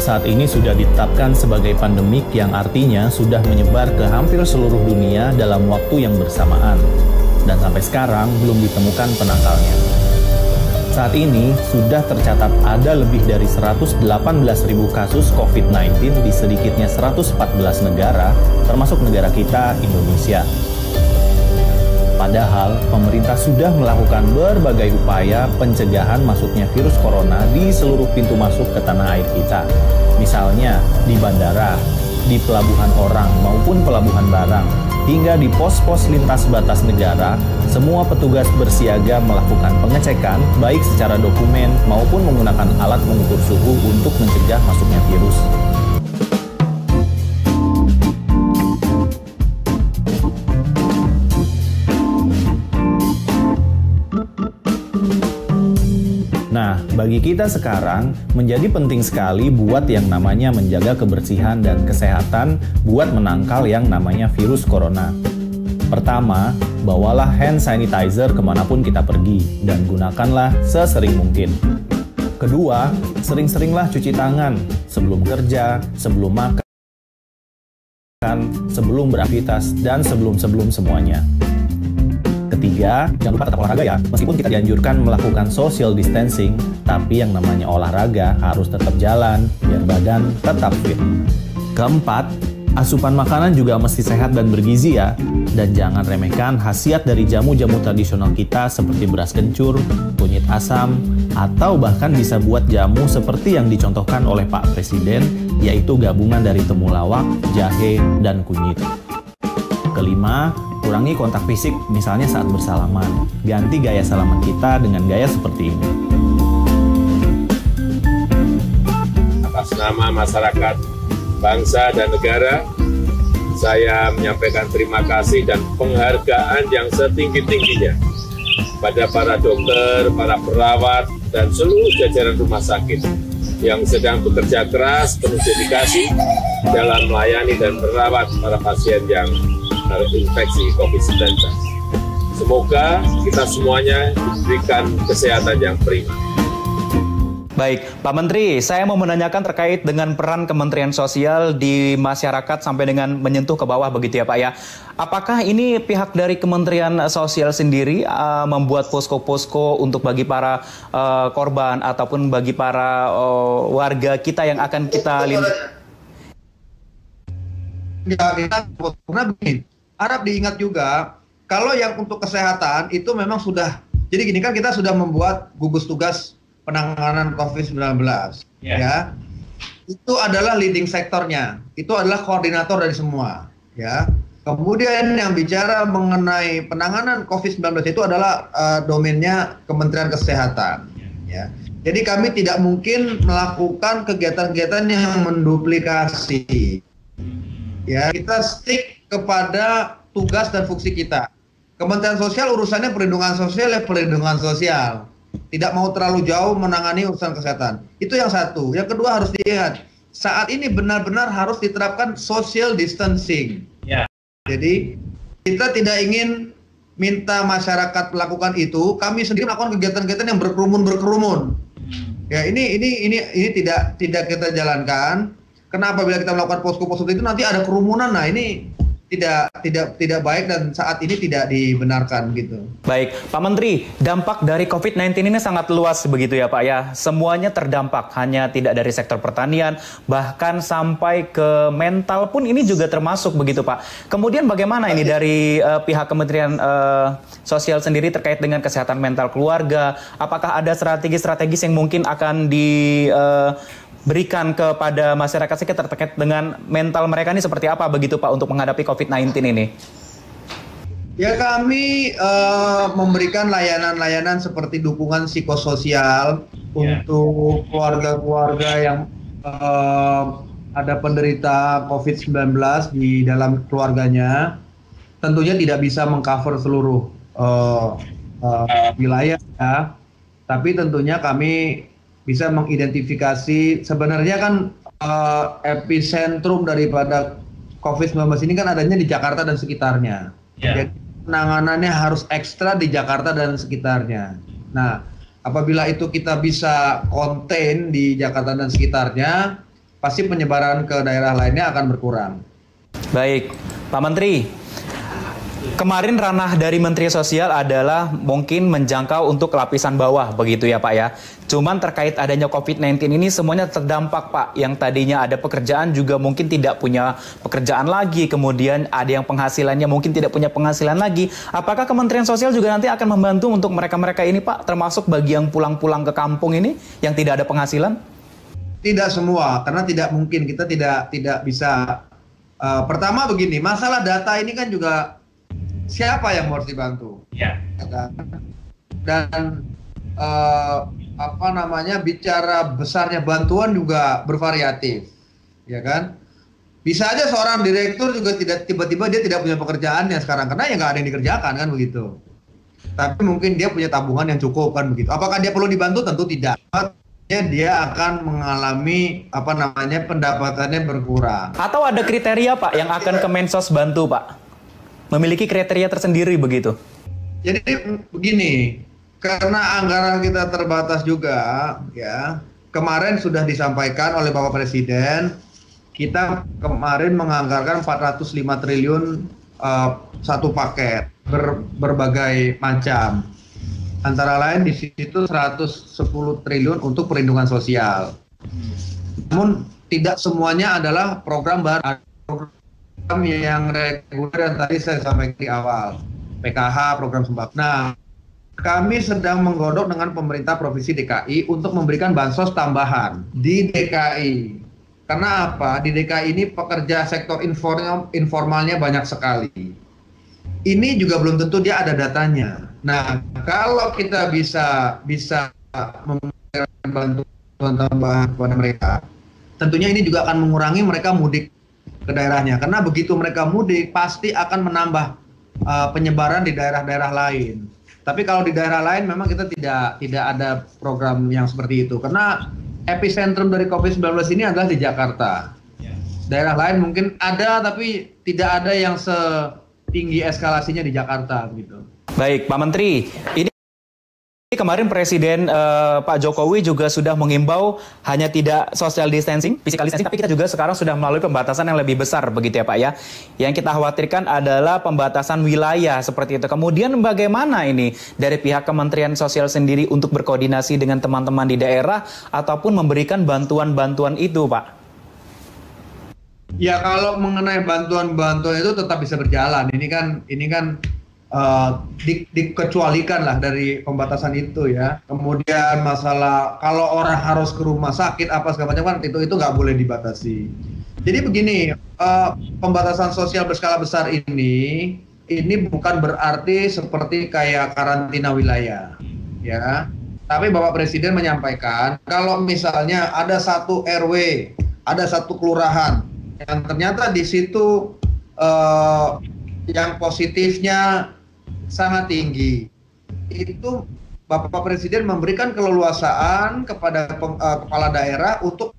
saat ini sudah ditetapkan sebagai pandemik yang artinya sudah menyebar ke hampir seluruh dunia dalam waktu yang bersamaan. Dan sampai sekarang belum ditemukan penangkalnya. Saat ini sudah tercatat ada lebih dari 118.000 kasus COVID-19 di sedikitnya 114 negara, termasuk negara kita, Indonesia. Padahal, pemerintah sudah melakukan berbagai upaya pencegahan masuknya virus corona di seluruh pintu masuk ke tanah air kita. Misalnya, di bandara, di pelabuhan orang maupun pelabuhan barang, hingga di pos-pos lintas batas negara, semua petugas bersiaga melakukan pengecekan baik secara dokumen maupun menggunakan alat mengukur suhu untuk mencegah masuknya virus. Nah, bagi kita sekarang menjadi penting sekali buat yang namanya menjaga kebersihan dan kesehatan buat menangkal yang namanya virus corona. Pertama, bawalah hand sanitizer kemanapun kita pergi dan gunakanlah sesering mungkin. Kedua, sering-seringlah cuci tangan sebelum kerja, sebelum makan, sebelum beraktivitas, dan sebelum semuanya. Ketiga, jangan lupa tetap olahraga ya. Meskipun kita dianjurkan melakukan social distancing, tapi yang namanya olahraga harus tetap jalan biar badan tetap fit. Keempat, asupan makanan juga mesti sehat dan bergizi ya. Dan jangan remehkan khasiat dari jamu-jamu tradisional kita seperti beras kencur, kunyit asam, atau bahkan bisa buat jamu seperti yang dicontohkan oleh Pak Presiden, yaitu gabungan dari temulawak, jahe, dan kunyit. Kelima, kurangi kontak fisik, misalnya saat bersalaman. Ganti gaya salaman kita dengan gaya seperti ini. Atas nama masyarakat, bangsa, dan negara, saya menyampaikan terima kasih dan penghargaan yang setinggi-tingginya pada para dokter, para perawat, dan seluruh jajaran rumah sakit yang sedang bekerja keras penuh dedikasi dalam melayani dan merawat para pasien yang terinfeksi COVID-19. Semoga kita semuanya diberikan kesehatan yang prima. Baik, Pak Menteri, saya mau menanyakan terkait dengan peran Kementerian Sosial di masyarakat sampai dengan menyentuh ke bawah begitu ya Pak ya. Apakah ini pihak dari Kementerian Sosial sendiri membuat posko-posko untuk bagi para korban ataupun bagi para warga kita yang akan kita lindungi? Karena begini, harap diingat juga, kalau yang untuk kesehatan itu memang sudah, jadi gini kan kita sudah membuat gugus tugas penanganan COVID-19, ya. Itu adalah leading sektornya, itu adalah koordinator dari semua, ya. Kemudian yang bicara mengenai penanganan COVID-19 itu adalah domainnya Kementerian Kesehatan, ya. Jadi kami tidak mungkin melakukan kegiatan-kegiatan yang menduplikasi, ya. Kita stick kepada tugas dan fungsi kita. Kementerian Sosial urusannya perlindungan sosial ya perlindungan sosial. Tidak mau terlalu jauh menangani urusan kesehatan. Itu yang satu. Yang kedua harus dilihat, saat ini benar-benar harus diterapkan social distancing. Ya. Jadi kita tidak ingin minta masyarakat melakukan itu, kami sendiri melakukan kegiatan-kegiatan yang berkerumun. Ya, ini tidak kita jalankan. Kenapa bila kita melakukan posko-posko itu nanti ada kerumunan? Nah, ini tidak baik dan saat ini tidak dibenarkan gitu. Baik, Pak Menteri, dampak dari COVID-19 ini sangat luas begitu ya Pak ya. Semuanya terdampak, hanya tidak dari sektor pertanian, bahkan sampai ke mental pun ini juga termasuk begitu Pak. Kemudian bagaimana ini dari pihak Kementerian Sosial sendiri terkait dengan kesehatan mental keluarga? Apakah ada strategi-strategis yang mungkin akan berikan kepada masyarakat sekitar terkait dengan mental mereka ini seperti apa begitu Pak untuk menghadapi COVID-19 ini? Ya kami memberikan layanan-layanan seperti dukungan psikososial untuk keluarga-keluarga yang ada penderita COVID-19 di dalam keluarganya. Tentunya tidak bisa mengcover seluruh wilayah ya, tapi tentunya kami bisa mengidentifikasi sebenarnya kan epicentrum daripada COVID-19 ini kan adanya di Jakarta dan sekitarnya. Jadi penanganannya harus ekstra di Jakarta dan sekitarnya. Nah, apabila itu kita bisa contain di Jakarta dan sekitarnya, pasti penyebaran ke daerah lainnya akan berkurang. Baik, Pak Menteri. Kemarin ranah dari Menteri Sosial adalah mungkin menjangkau untuk lapisan bawah, begitu ya Pak ya. Cuman terkait adanya COVID-19 ini semuanya terdampak Pak. Yang tadinya ada pekerjaan juga mungkin tidak punya pekerjaan lagi. Kemudian ada yang penghasilannya mungkin tidak punya penghasilan lagi. Apakah Kementerian Sosial juga nanti akan membantu untuk mereka-mereka ini Pak? Termasuk bagi yang pulang-pulang ke kampung ini yang tidak ada penghasilan? Tidak semua, karena tidak mungkin, kita tidak bisa. Pertama begini, masalah data ini kan juga siapa yang harus dibantu? Ya. Dan bicara besarnya bantuan juga bervariatif, ya kan? Bisa aja seorang direktur juga tidak tiba-tiba dia tidak punya pekerjaannya sekarang karena ya nggak ada yang dikerjakan kan begitu. Tapi mungkin dia punya tabungan yang cukup kan begitu. Apakah dia perlu dibantu? Tentu tidak. Dia akan mengalami pendapatannya berkurang. Atau ada kriteria Pak yang akan Kemensos bantu Pak? Memiliki kriteria tersendiri begitu. Jadi begini, karena anggaran kita terbatas juga, ya. Kemarin sudah disampaikan oleh Bapak Presiden, kita kemarin menganggarkan 405 triliun satu paket berbagai macam. Antara lain di situ 110 triliun untuk perlindungan sosial. Namun tidak semuanya adalah program baru. Yang reguler yang tadi saya sampaikan di awal, PKH, program sembako. Nah, kami sedang menggodok dengan pemerintah Provinsi DKI untuk memberikan bansos tambahan di DKI. Karena apa? Di DKI ini pekerja sektor informalnya banyak sekali. Ini juga belum tentu dia ada datanya. Nah, kalau kita bisa memberikan bantuan tambahan kepada mereka, tentunya ini juga akan mengurangi mereka mudik ke daerahnya, karena begitu mereka mudik pasti akan menambah penyebaran di daerah-daerah lain. Tapi kalau di daerah lain memang kita tidak ada program yang seperti itu, karena epicentrum dari COVID-19 ini adalah di Jakarta. Daerah lain mungkin ada, tapi tidak ada yang setinggi eskalasinya di Jakarta gitu. Baik, Pak Menteri, ini kemarin Presiden Pak Jokowi juga sudah mengimbau hanya tidak social distancing, physical distancing, tapi kita juga sekarang sudah melalui pembatasan yang lebih besar begitu ya Pak ya. Yang kita khawatirkan adalah pembatasan wilayah seperti itu. Kemudian bagaimana ini dari pihak Kementerian Sosial sendiri untuk berkoordinasi dengan teman-teman di daerah ataupun memberikan bantuan-bantuan itu Pak? Ya kalau mengenai bantuan-bantuan itu tetap bisa berjalan. Ini kan dikecualikan lah dari pembatasan itu ya. Kemudian masalah kalau orang harus ke rumah sakit apa segala macam kan itu nggak boleh dibatasi. Jadi begini, pembatasan sosial berskala besar ini bukan berarti seperti kayak karantina wilayah, ya. Tapi Bapak Presiden menyampaikan kalau misalnya ada satu RW, ada satu kelurahan yang ternyata di situ yang positifnya sangat tinggi, itu Bapak Presiden memberikan keleluasaan kepada kepala daerah untuk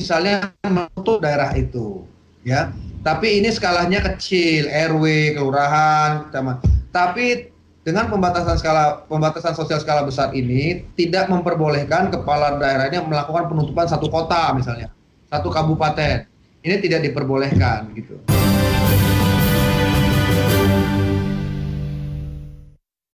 misalnya menutup daerah itu, ya. Tapi ini skalanya kecil, RW, kelurahan, tapi dengan pembatasan sosial skala besar ini tidak memperbolehkan kepala daerahnya melakukan penutupan satu kota misalnya, satu kabupaten. Ini tidak diperbolehkan gitu.